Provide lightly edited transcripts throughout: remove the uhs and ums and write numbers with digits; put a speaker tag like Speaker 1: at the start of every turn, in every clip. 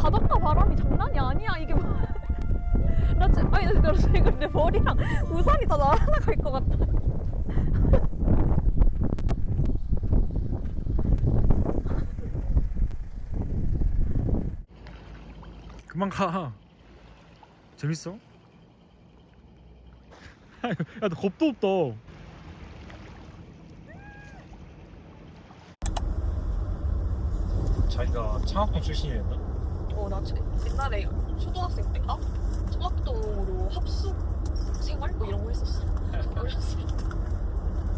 Speaker 1: 바닷가 바람이 장난이 아니야. 이게 뭐. 나 지금, 아니, 나 지금 내 머리랑 우산이 다 날아갈 것 같아.
Speaker 2: 그만 가. 재밌어? 야, 너 겁도 없다. 자기가 창학동 출신이랬나?
Speaker 1: 나 옛날에 초등학생 때인가? 청학동으로 합숙 생활? 뭐 이런 거 했었어. 어렸을 때.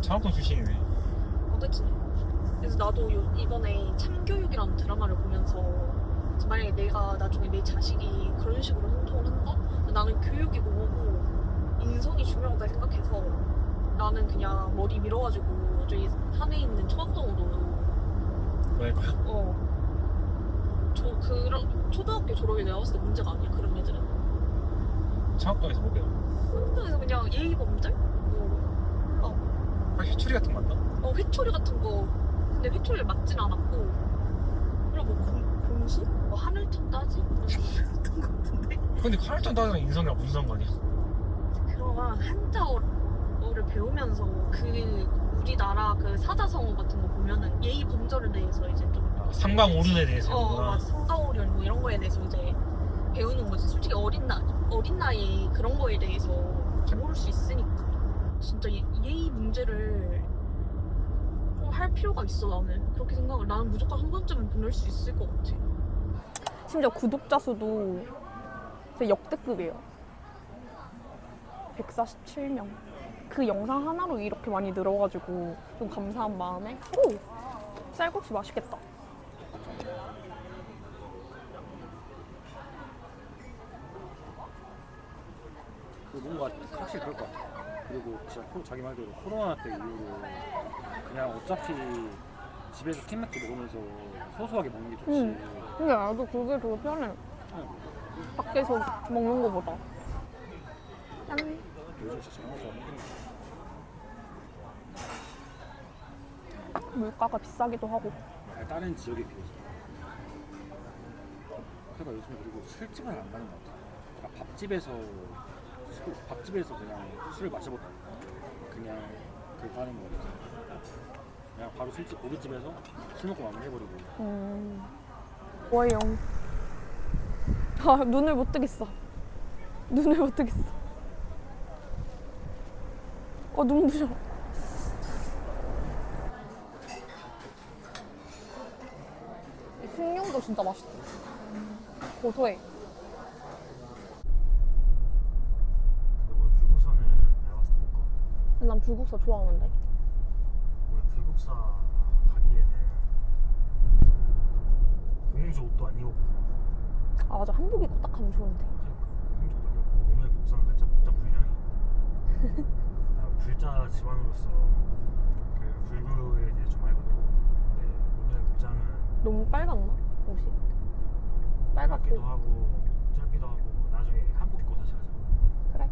Speaker 2: 창학동 출신이네.
Speaker 1: 그치. 그래서 나도 이번에 참교육이라는 드라마를 보면서 만약에 내가 나중에 내 자식이 그런 식으로 행동을 한다? 나는 교육이고 뭐고 인성이 중요하다 생각해서 나는 그냥 머리 밀어가지고 저기 산에 있는 청학동으로
Speaker 2: 왜 거야?
Speaker 1: 그런 초등학교 졸업이 내가 봤을 때 문제가 아니야. 그런 애들은
Speaker 2: 창학동에서 뭐 배워?
Speaker 1: 청학동에서 그냥 예의범절?
Speaker 2: 회초리 같은 거 맞나?
Speaker 1: 회초리 같은 거. 근데 회초리를 맞진 않았고 그리고 뭐 공수? 뭐 하늘천 따지? 같은 거 같은데?
Speaker 2: 근데 카르톤 따지랑 인성이랑 무슨 상관이야?
Speaker 1: 그런 한자어를 배우면서 우리나라 그 사자성어 같은 거 보면은 예의 범절에 대해서 이제 좀
Speaker 2: 삼강오륜에 대해서
Speaker 1: 맞아. 삼강오륜 뭐 이런 거에 대해서 이제 배우는 거지. 솔직히 어린 나이에 그런 거에 대해서 모를 수 있으니까 진짜 예의 문제를 좀 할 필요가 있어. 나는 무조건 한 번쯤은 보낼 수 있을 것 같아. 심지어 구독자 수도 진짜 역대급이에요. 147명. 그 영상 하나로 이렇게 많이 늘어가지고 좀 감사한 마음에. 오! 쌀국수 맛있겠다.
Speaker 3: 뭔가 확실히 그럴 것 같아. 그리고 진짜 자기 말대로 코로나 때 이후로 그냥 어차피 집에서 캔맥주 먹으면서 소소하게 먹는 게 좋지.
Speaker 1: 근데 나도 그게 더 편해. 밖에서 먹는 거보다. 짠.
Speaker 3: 요즘 진짜 정말 잘 먹는 거.
Speaker 1: 물가가 비싸기도 하고.
Speaker 3: 다른 지역에 비해서. 그러니까 요즘 그리고 술집을 안 가는 것 같아. 그러니까 밥집에서 그냥 술을 마셔보다 그냥 그렇게 하는 거 같아. 그냥 바로 술집 고깃집에서 술 먹고 마무리해버리고.
Speaker 1: 뭐예요? 눈을 못 뜨겠어. 눈부셔. 이 숭늉도 진짜 맛있어. 고소해.
Speaker 2: 오늘 불국사는 내가 봤을 때 못 가.
Speaker 1: 난 불국사 좋아하는데.
Speaker 2: 오늘 불국사 가기에는 공주 옷도 안 입었고
Speaker 1: 아 맞아, 한복 입고 딱 가면 좋은데.
Speaker 2: 공주 옷도 안 입고 오늘 복사는 살짝 복장 불량이. 불자 집안으로서 그 불교에 대해 좀 알거든. 근데 오늘 복장은
Speaker 1: 너무 빨갛나? 옷이?
Speaker 2: 빨갛기도
Speaker 1: 빨갛고.
Speaker 2: 하고 짧기도 하고 나중에 한복 입고 다시 가자.
Speaker 1: 그래.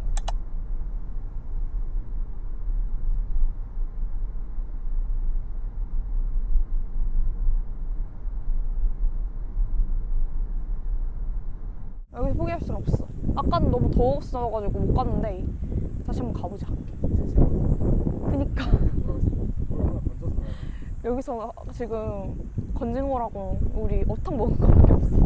Speaker 1: 여기서 포기할 순 없어. 아까는 너무 더웠어가지고 못 갔는데 다시 한번 가보자. 그니까 여기서 지금 건진 거라고 우리 어탕 먹은 거밖에 없어.